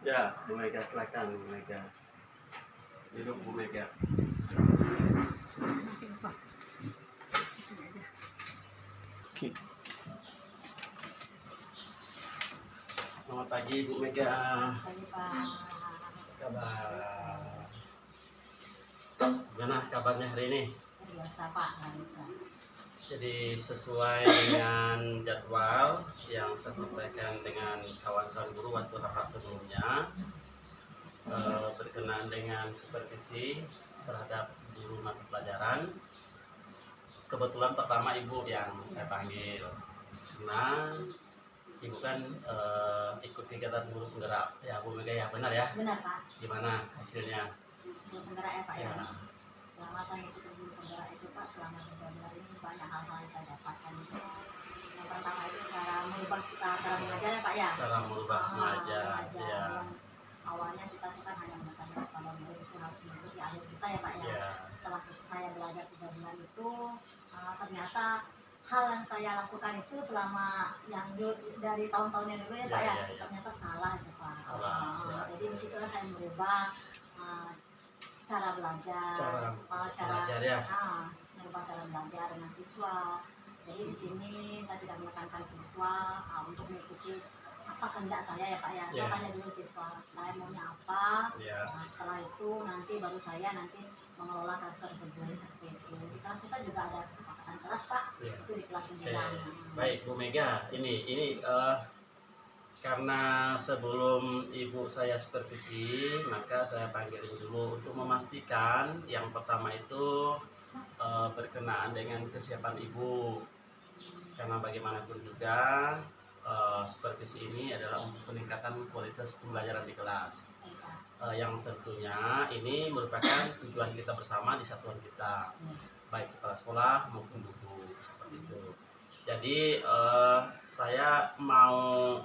Ya, Bu Mega silakan Bu Mega. Duduk Bu Mega. Oke. Selamat pagi Bu Mega. Pagi Pak. Kabar. Gimana kabarnya hari ini? Biasa Pak. Jadi sesuai dengan jadwal yang saya sampaikan dengan kawan-kawan guru waktu rapat sebelumnya, berkenaan dengan supervisi terhadap guru mata pelajaran. Kebetulan pertama Ibu yang saya panggil, karena Ibu kan ikut kegiatan guru penggerak ya Bu Mega ya, benar ya? Benar Pak. Gimana hasilnya? Guru penggerak ya Pak ya. Ya. Selama saya ikut guru penggerak itu Pak, selama 3 bulan ini banyak hal-hal yang saya dapatkan itu. Yang pertama itu cara merubah kita cara mengajar ya Pak ya. Cara merubah mengajar, ya. Yang awalnya kita kan hanya mengatakan kalau murid itu harus mengikuti alur kita ya Pak ya. Ya. Setelah saya belajar 3 bulan itu, ternyata hal yang saya lakukan itu selama yang dari tahun-tahunnya dulu ya Pak ya, ternyata salah ya Pak. Salah, ya. Jadi disitulah saya merubah cara belajar, Belajar ya. merubah cara belajar dengan siswa. Jadi di sini saya tidak menekankan siswa untuk mengikuti apa kehendak saya ya Pak ya. Saya tanya dulu siswa, kalian maunya apa? Nah, setelah itu nanti baru saya nanti mengelola kelas tersebut seperti itu. Di kelas kita juga ada kesepakatan kelas Pak, itu di kelas 9. Baik Bu Mega, ini karena sebelum Ibu saya supervisi, maka saya panggil Ibu dulu untuk memastikan yang pertama itu berkenaan dengan kesiapan Ibu. Karena bagaimanapun juga supervisi ini adalah untuk peningkatan kualitas pembelajaran di kelas. Yang tentunya ini merupakan tujuan kita bersama di satuan kita, baik kepala sekolah maupun guru seperti itu. Jadi saya mau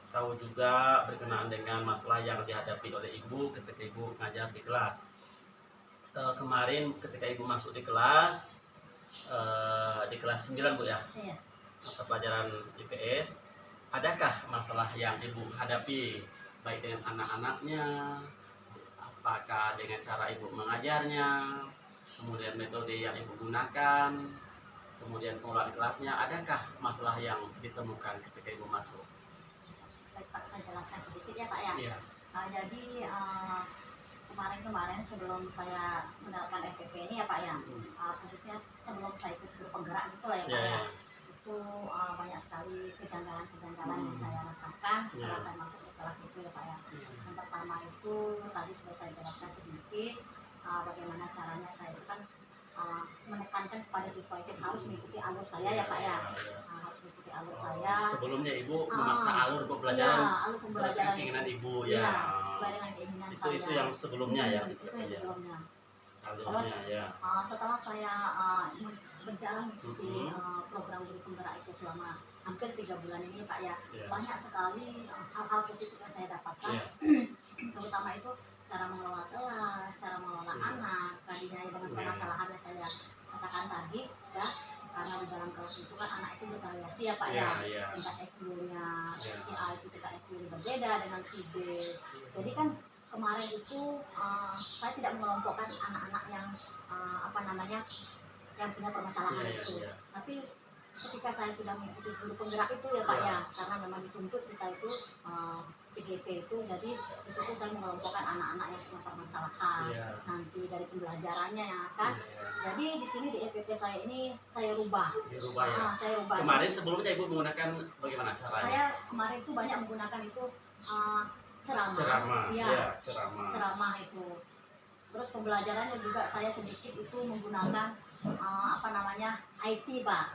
tahu juga berkenaan dengan masalah yang dihadapi oleh Ibu ketika Ibu ngajar di kelas. Kemarin ketika Ibu masuk di kelas 9 Bu ya, mata pelajaran IPS, adakah masalah yang Ibu hadapi baik dengan anak-anaknya, apakah dengan cara Ibu mengajarnya, kemudian metode yang Ibu gunakan, kemudian pengelolaan kelasnya, adakah masalah yang ditemukan ketika Ibu masuk? Baik Pak, saya jelaskan sedikit ya Pak ya. Iya. Jadi kemarin sebelum saya menerapkan FPP ini ya Pak ya, khususnya sebelum saya ikut guru penggerak itulah ya Pak ya, itu banyak sekali kejanggalan-kejanggalan yang saya rasakan setelah saya masuk ke kelas itu ya Pak ya. Yang pertama itu tadi sudah saya jelaskan sedikit bagaimana caranya saya itu kan menekankan kepada siswa itu harus mengikuti alur saya ya Pak ya. Harus mengikuti alur saya. Sebelumnya Ibu memaksa alur pembelajaran, alur pembelajaran keinginan Ibu ya. ya. Sesuai dengan keinginan saya. Itu yang sebelumnya ya. Itu yang sebelumnya. Alurnya ya. Setelah saya berjalan mengikuti program guru penggerak itu selama hampir 3 bulan ini Pak ya, banyak sekali hal-hal positif yang saya dapatkan. Terutama itu cara mengelola kelas, cara mengelola anak, tadinya dengan permasalahan yang saya katakan tadi ya, karena di dalam kelas itu kan anak itu bervariasi ya Pak ya, tingkat IQ-nya, si A itu tingkat IQ-nya berbeda dengan si B. Jadi kan kemarin itu saya tidak mengelompokkan anak-anak yang yang punya permasalahan itu, tapi ketika saya sudah mengikuti guru penggerak itu ya Pak ya, karena memang dituntut kita itu CGP itu, jadi di situ saya mengelompokkan anak-anak yang punya permasalahan nanti dari pembelajarannya ya kan. Jadi di sini di FPP saya ini saya rubah. Saya rubah. Kemarin sebelumnya Ibu menggunakan bagaimana caranya? Saya kemarin itu banyak menggunakan itu ceramah itu. Terus pembelajarannya juga saya sedikit itu menggunakan IT Pak.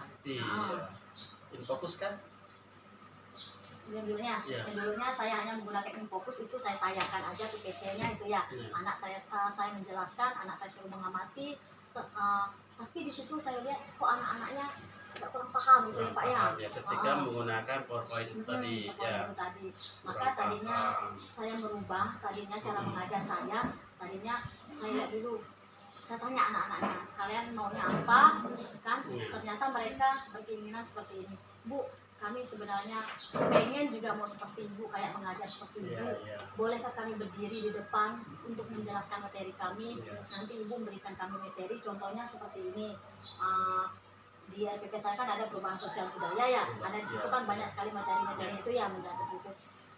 Infokus kan? Yang dulunya saya hanya menggunakan Infokus, itu saya tayangkan aja PPT-nya itu ya. Anak saya menjelaskan, anak saya suruh mengamati, tapi di situ saya lihat kok anak-anaknya agak kurang paham gitu ya Pak ya. Ketika menggunakan PowerPoint itu tadi maka tadinya saya merubah cara mengajar saya. Tadinya saya lihat dulu, saya tanya anak-anaknya, kalian maunya apa kan? Ternyata mereka berkeinginan seperti ini, Bu, kami sebenarnya pengen juga mau seperti ibu, kayak mengajar seperti ibu. Bolehkah kami berdiri di depan untuk menjelaskan materi kami? Nanti ibu memberikan kami materi, contohnya seperti ini. Di RPP saya kan ada perubahan sosial budaya ya, ada di situ kan banyak sekali materi-materi itu ya mencatat itu.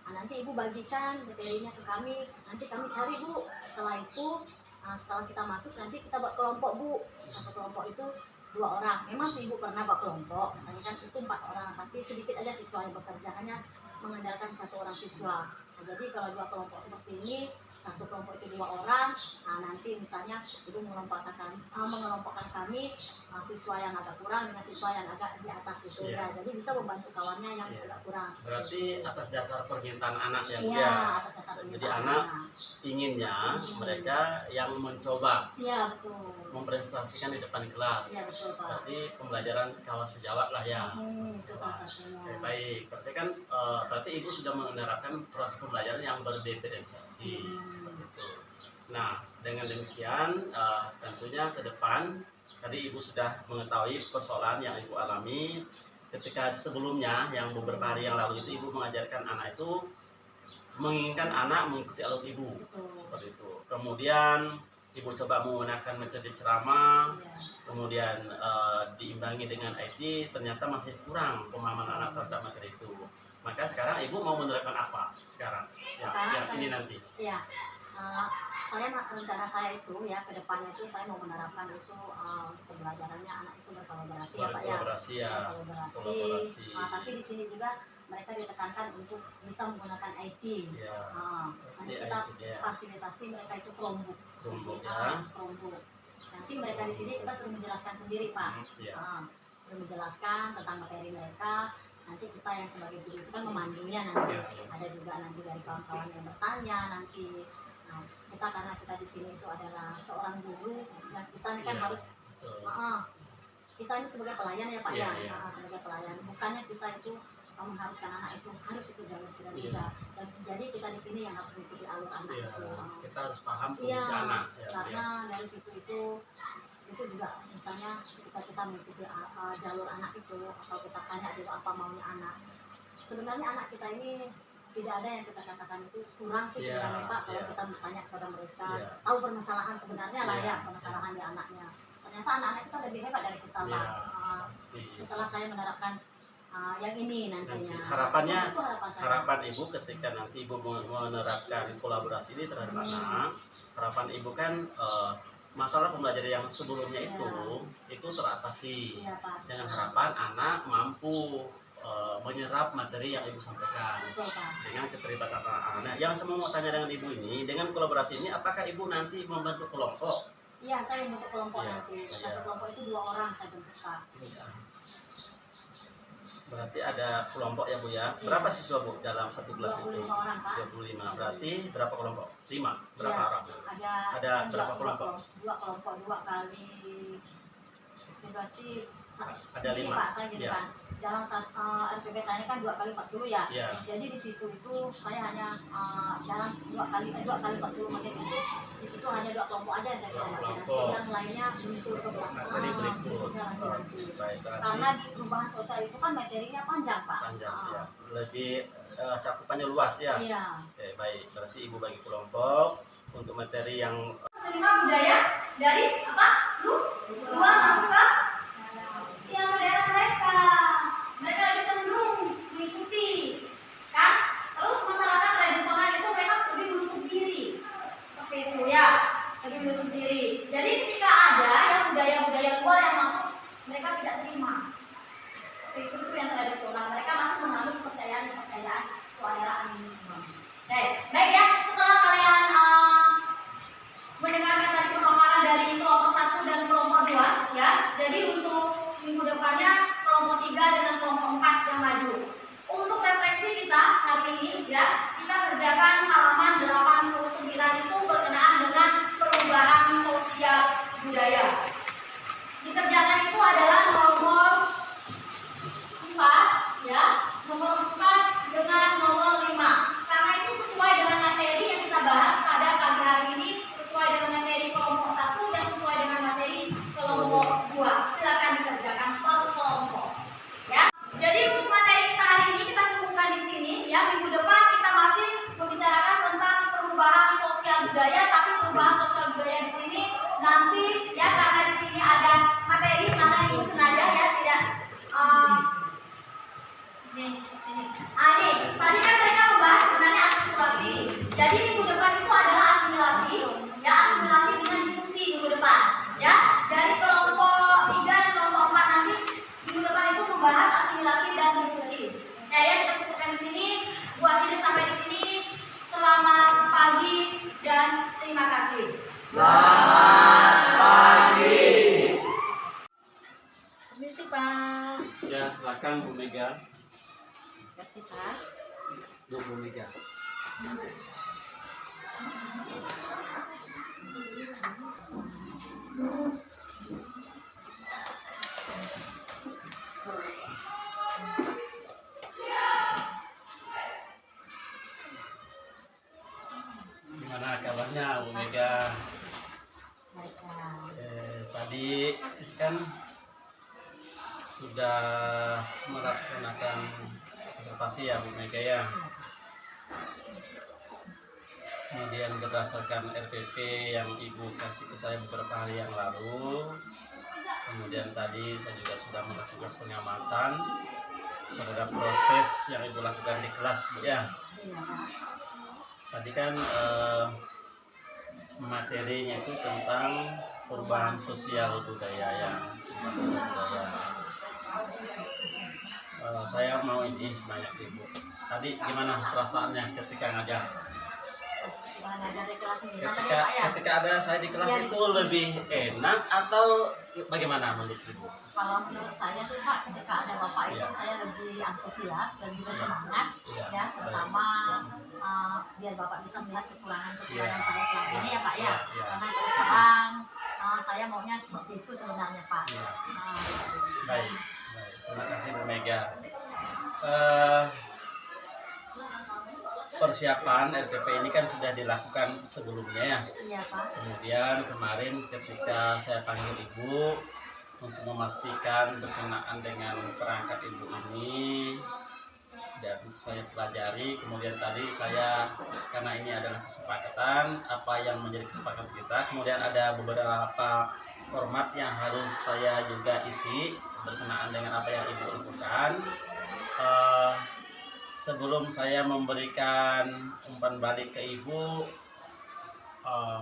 Nah, nanti ibu bagikan materinya ke kami, nanti kami cari bu. Setelah itu, setelah kita masuk nanti kita buat kelompok bu. Satu kelompok itu 2 orang. Memang sih ibu pernah buat kelompok, tadi kan itu 4 orang, tapi sedikit aja siswa yang bekerja, hanya mengandalkan 1 orang siswa. Nah, jadi kalau 2 kelompok seperti ini, 1 kelompok itu 2 orang. Nah, nanti misalnya ibu mengelompokkan kami siswa yang agak kurang dengan siswa yang agak di atas itu ya. Jadi bisa membantu kawannya yang agak kurang. Berarti atas dasar permintaan anak ya. Iya, atas dasar permintaan. Jadi anak inginnya mereka yang mencoba. Iya, betul. Mempresentasikan di depan kelas. Iya, betul, Pak. Berarti pembelajaran kawas sejawat lah ya. Itu salah satunya. Baik, berarti kan berarti ibu sudah menerapkan proses pembelajaran yang berdiferensiasi seperti itu. Nah, dengan demikian tentunya ke depan tadi ibu sudah mengetahui persoalan yang ibu alami ketika sebelumnya yang beberapa hari yang lalu itu ibu mengajarkan anak itu menginginkan anak mengikuti alur ibu seperti itu. Kemudian ibu coba menggunakan metode ceramah, kemudian diimbangi dengan IT, ternyata masih kurang pemahaman anak terhadap materi itu. Maka sekarang ibu mau menerapkan apa sekarang? Yang ini nanti. Iya, rencana saya itu ya ke depannya itu saya mau menerapkan itu pembelajarannya anak itu berkolaborasi ya Pak ya. Berkolaborasi. Tapi di sini juga mereka ditekankan untuk bisa menggunakan IT. Nanti kita fasilitasi mereka itu Chromebook. Chromebook. Nanti mereka di sini kita suruh menjelaskan sendiri Pak. Suruh menjelaskan tentang materi mereka. Nanti kita yang sebagai guru itu kan memandunya nanti. Ada juga nanti dari kawan-kawan yang bertanya nanti. Nah, kita karena kita di sini itu adalah seorang guru, dan kita ini kan harus kita ini sebagai pelayan ya Pak ya. Sebagai pelayan. Bukannya kita itu mengharuskan anak itu harus ikut jalur kita juga. Dan jadi kita di sini yang harus mengikuti alur anak itu. Kita harus paham kondisi anak. Karena dari situ itu juga misalnya ketika kita mengikuti jalur anak itu, atau kita tanya dulu apa maunya anak. Sebenarnya anak kita ini tidak ada yang kita katakan itu kurang sih sebenarnya Pak. Kalau kita bertanya kepada mereka, tahu permasalahan sebenarnya lah ya, permasalahan di anaknya. Ternyata anak-anak itu lebih hebat dari kita Pak. Setelah saya menerapkan yang ini nantinya. Harapannya, harapan ibu ketika nanti ibu menerapkan kolaborasi ini terhadap anak, harapan ibu kan masalah pembelajaran yang sebelumnya itu teratasi dengan harapan anak mampu menyerap materi yang ibu sampaikan. Betul, Pak. Dengan keterlibatan anak. Yang saya mau tanya dengan ibu ini, dengan kolaborasi ini apakah ibu nanti membentuk kelompok? Iya, saya membentuk kelompok nanti. Satu kelompok itu 2 orang saya bentuk Pak. Berarti ada kelompok ya Bu ya. Berapa siswa Bu dalam satu kelas itu? 25 orang Pak. 25. Berarti berapa kelompok? 5. Berapa orang? Ada berapa kelompok? 2 kelompok, 2 kali. Berarti ada 5. Pak, saya gitu kan. Dalam RPP saya ini kan 2 kali 40 ya. Jadi di situ itu saya hanya dalam 2 kali 40 menit itu di situ hanya 2 kelompok aja saya kira. Yang lainnya menyusul ke belakang. Karena perubahan sosial itu kan materinya panjang Pak. Panjang ya. Lebih cakupannya luas ya. Oke, baik. Berarti ibu bagi kelompok untuk materi yang menerima budaya dari apa? Luar masuk ke yang daerah mereka. Mereka lebih cenderung mengikuti kan. Terus masyarakat tradisional itu mereka lebih menutup diri seperti itu ya, lebih menutup diri. Jadi ketika ada yang budaya-budaya luar yang masuk, mereka tidak terima. Seperti itu yang tradisional, mereka masih menganut kepercayaan kewargaan ini semua. Baik ya, setelah kalian mendengarkan tadi pemaparan dari kelompok 1 dan kelompok 2 ya. Jadi untuk minggu depannya kelompok 3 dengan kelompok 4 yang maju. Untuk refleksi kita hari ini ya, kita kerjakan halaman 89 itu berkenaan dengan perubahan sosial budaya. Dikerjakan itu adalah nomor 4 ya, nomor 4 dengan nomor 5. Karena itu sesuai dengan materi Pak. Ya, silakan Bu Mega. Terima kasih Pak. Bu Mega. Gimana kabarnya Bu Mega? Baik, Pak. Tadi kan sudah melaksanakan observasi ya Bu Mega ya. Kemudian berdasarkan RPP yang Ibu kasih ke saya beberapa hari yang lalu, kemudian tadi saya juga sudah melakukan pengamatan terhadap proses yang Ibu lakukan di kelas Bu ya. Iya, Pak. Tadi kan materinya itu tentang perubahan sosial budaya ya. Saya mau nanya ke Ibu. Tadi gimana perasaannya ketika ngajar? Ngajar di kelas 9 tadi ya, Pak ya? Ketika ada saya di kelas Iya, itu lebih enak atau bagaimana menurut Ibu? Kalau menurut saya sih Pak, ketika ada Bapak itu Iya. saya lebih antusias, lebih bersemangat, Iya. ya, terutama biar Bapak bisa melihat kekurangan-kekurangan Iya. saya selama ini ya Pak ya. Iya, iya. Karena terus terang saya maunya seperti itu sebenarnya Pak. Iya. Seperti itu. Baik. Terima kasih Bu Mega. Persiapan RPP ini kan sudah dilakukan sebelumnya. Iya Pak. Kemudian kemarin ketika saya panggil Ibu untuk memastikan berkenaan dengan perangkat Ibu ini dan saya pelajari, kemudian tadi saya, karena ini adalah kesepakatan apa yang menjadi kesepakatan kita, kemudian ada beberapa format yang harus saya juga isi berkenaan dengan apa yang Ibu lakukan. Sebelum saya memberikan umpan balik ke Ibu,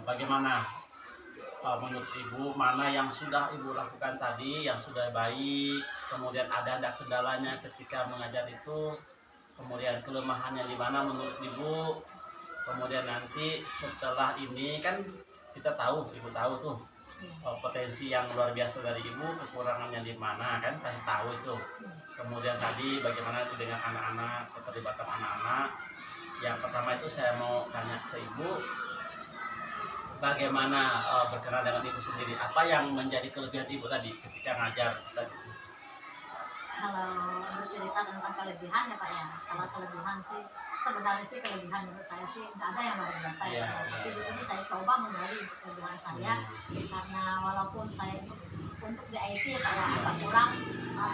bagaimana menurut Ibu, mana yang sudah Ibu lakukan tadi yang sudah baik, kemudian ada kendalanya ketika mengajar itu, kemudian kelemahannya di mana menurut Ibu, kemudian nanti setelah ini kan kita tahu, Ibu tahu tuh potensi yang luar biasa dari Ibu, kekurangannya di mana kan pasti tahu itu. Kemudian tadi bagaimana itu dengan anak-anak, keterlibatan anak-anak. Yang pertama itu saya mau tanya ke Ibu, bagaimana berkenaan dengan Ibu sendiri, apa yang menjadi kelebihan Ibu tadi ketika ngajar tadi? Kalau bercerita tentang kelebihan ya Pak ya, kalau kelebihan sih sebenarnya sih kelebihan menurut saya sih nggak ada yang luar biasa ya. Tapi di sini saya coba menggali untuk kelebihan saya, karena walaupun saya untuk di IT ya Pak ya agak kurang,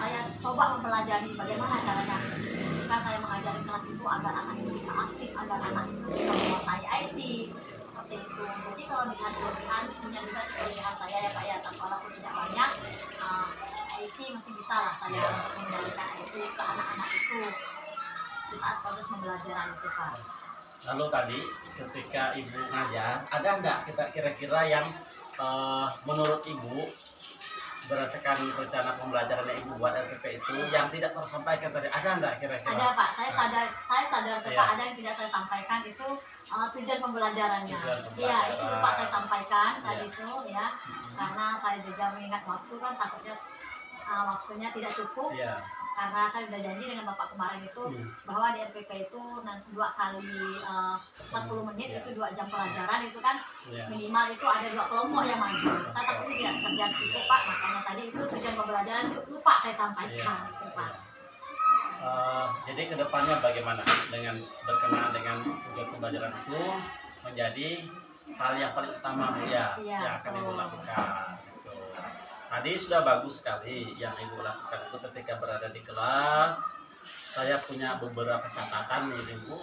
saya coba mempelajari bagaimana caranya ketika saya mengajari kelas itu agar anak itu bisa aktif, agar anak itu bisa menguasai IT seperti itu. Jadi kalau dilihat kelebihan, punya juga sih kelebihan saya ya Pak ya, tapi walaupun tidak banyak, IT masih bisa lah saya untuk mengendalikan IT ke anak-anak itu di saat proses pembelajaran itu Pak. Lalu tadi ketika Ibu ngajar, ada nggak kita kira-kira yang menurut Ibu berdasarkan rencana pembelajaran yang Ibu buat RPP itu yang tidak tersampaikan tadi, ada nggak kira-kira? Ada Pak, saya sadar tuh Iya. Pak, ada yang tidak saya sampaikan itu tujuan pembelajarannya. Tujuan Iya, itu Pak saya sampaikan Iya. tadi itu ya, karena saya juga mengingat waktu kan takutnya waktunya tidak cukup. Iya. Karena saya sudah janji dengan Bapak kemarin itu bahwa di RPP itu nanti 2 kali 40 menit Iya. itu 2 jam pelajaran itu kan Iya. minimal itu ada 2 kelompok yang maju. Saya takut tidak kerjaan situ Pak, makanya tadi itu tujuan pembelajaran itu lupa saya sampaikan itu Pak. Jadi kedepannya bagaimana dengan berkenaan dengan tujuan pembelajaran itu menjadi hal yang paling utama Bu ya, Iya, yang akan Ibu betul. lakukan. Gitu. Tadi sudah bagus sekali yang Ibu lakukan itu ketika berada di kelas. Saya punya beberapa catatan nih Ibu,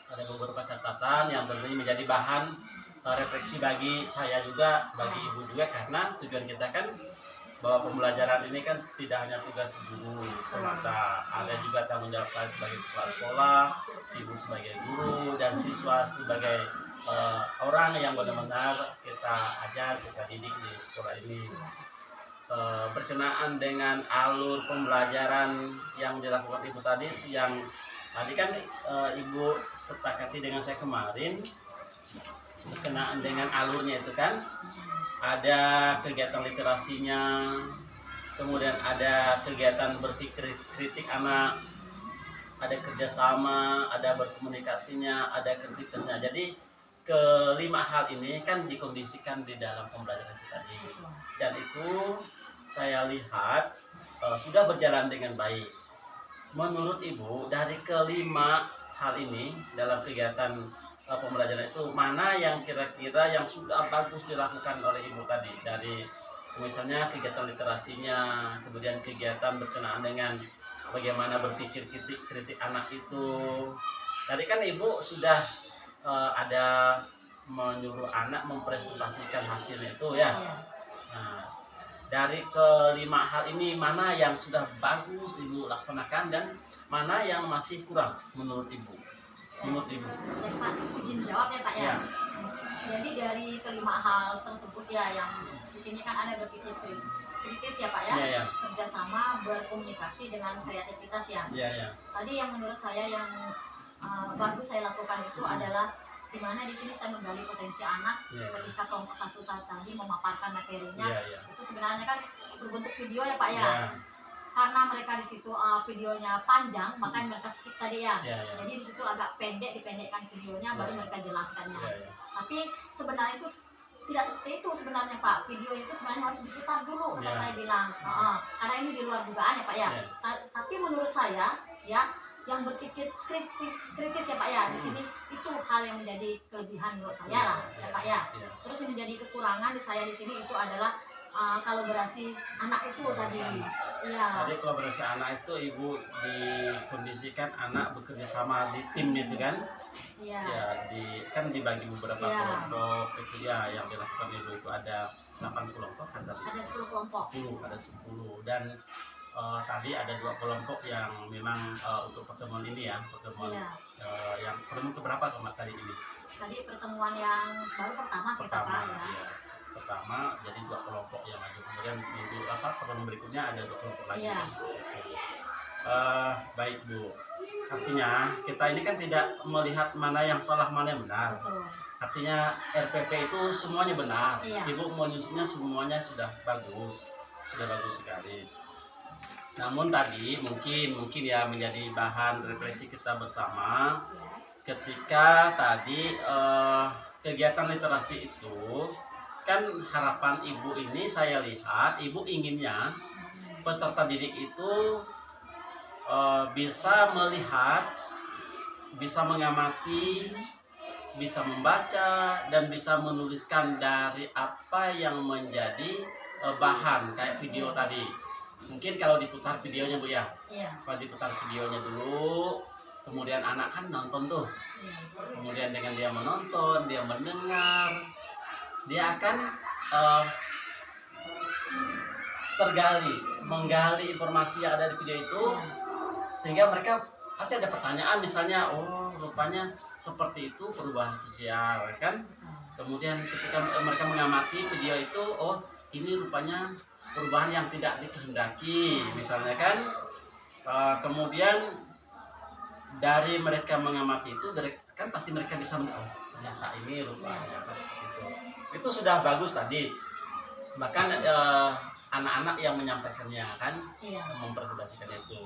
ada beberapa catatan yang tentunya menjadi bahan refleksi bagi saya juga, bagi Ibu juga, karena tujuan kita kan bahwa pembelajaran ini kan tidak hanya tugas guru semata, ada juga tanggung jawab saya sebagai kepala sekolah, Ibu sebagai guru, dan siswa sebagai orang yang benar-benar kita ajar, kita didik di sekolah ini. Berkenaan dengan alur pembelajaran yang dilakukan Ibu tadi, yang tadi kan Ibu sepakati dengan saya kemarin berkenaan dengan alurnya itu kan ada kegiatan literasinya, kemudian ada kegiatan berpikir kritik anak, ada kerjasama, ada berkomunikasinya, ada kritisnya. Jadi kelima hal ini kan dikondisikan di dalam pembelajaran kita tadi, dan itu saya lihat sudah berjalan dengan baik. Menurut Ibu, dari kelima hal ini dalam kegiatan pembelajaran itu, mana yang kira-kira yang sudah bagus dilakukan oleh Ibu tadi? Dari misalnya kegiatan literasinya, kemudian kegiatan berkenaan dengan bagaimana berpikir kritik anak itu. Tadi kan Ibu sudah ada menyuruh anak mempresentasikan hasilnya itu ya. Nah, dari kelima hal ini, mana yang sudah bagus Ibu laksanakan dan mana yang masih kurang menurut Ibu? Menurut Ibu. Ya, Pak, izin jawab ya Pak ya. Ya. Jadi dari kelima hal tersebut ya, yang di sini kan ada berpikir kritis ya Pak ya, Ya, ya. kerjasama, berkomunikasi dengan kreativitas ya. Ya, ya. Tadi yang menurut saya yang bagus saya lakukan itu adalah di mana di sini saya menggali potensi anak ketika kelompok 1 saat tadi memaparkan materinya. Itu sebenarnya kan berbentuk video ya Pak ya. Karena mereka di situ videonya panjang, makanya mereka skip tadi ya. Jadi di situ agak dipendekkan videonya, baru mereka jelaskannya. Tapi sebenarnya itu tidak seperti itu sebenarnya Pak. Video itu sebenarnya harus diputar dulu, kata saya bilang. Karena ini di luar dugaan ya Pak ya. Tapi menurut saya ya, yang berpikir kritis ya Pak ya, di sini itu hal yang menjadi kelebihan menurut saya lah ya Pak ya. Terus yang menjadi kekurangan di saya di sini itu adalah kolaborasi anak itu tadi. Iya. Jadi kolaborasi anak itu Ibu dikondisikan anak bekerja sama di tim itu kan? Iya. Ya, kan dibagi beberapa kelompok itu ya, yang dilakukan Ibu itu ada 8 kelompok kan tadi? Ada 10 kelompok. 10, ada 10 dan tadi ada 2 kelompok yang memang untuk pertemuan ini ya, pertemuan yang pertemuan keberapa tadi ini? Tadi pertemuan yang baru pertama sih Pak ya. Pertama, jadi 2 kelompok yang ada, kemudian minggu pertemuan berikutnya ada 2 kelompok lagi. Baik Bu, artinya kita ini kan tidak melihat mana yang salah mana yang benar. Betul. Artinya RPP itu semuanya benar. Ibu menyusunnya semuanya sudah bagus sekali. Namun tadi mungkin ya menjadi bahan refleksi kita bersama ketika tadi kegiatan literasi itu kan harapan Ibu ini saya lihat Ibu inginnya peserta didik itu bisa melihat, bisa mengamati, bisa membaca dan bisa menuliskan dari apa yang menjadi bahan kayak video tadi. Mungkin kalau diputar videonya Bu ya. Kalau diputar videonya dulu, kemudian anak kan nonton tuh. Kemudian dengan dia menonton, dia mendengar, dia akan menggali informasi yang ada di video itu, sehingga mereka pasti ada pertanyaan, misalnya, oh rupanya seperti itu perubahan sosial, kan? Kemudian ketika mereka mengamati video itu, oh ini rupanya perubahan yang tidak dikehendaki, misalnya kan. Kemudian dari mereka mengamati itu, kan pasti mereka bisa oh ternyata ini rupanya seperti itu. Itu sudah bagus tadi. Bahkan anak-anak yang menyampaikannya kan mempresentasikan itu.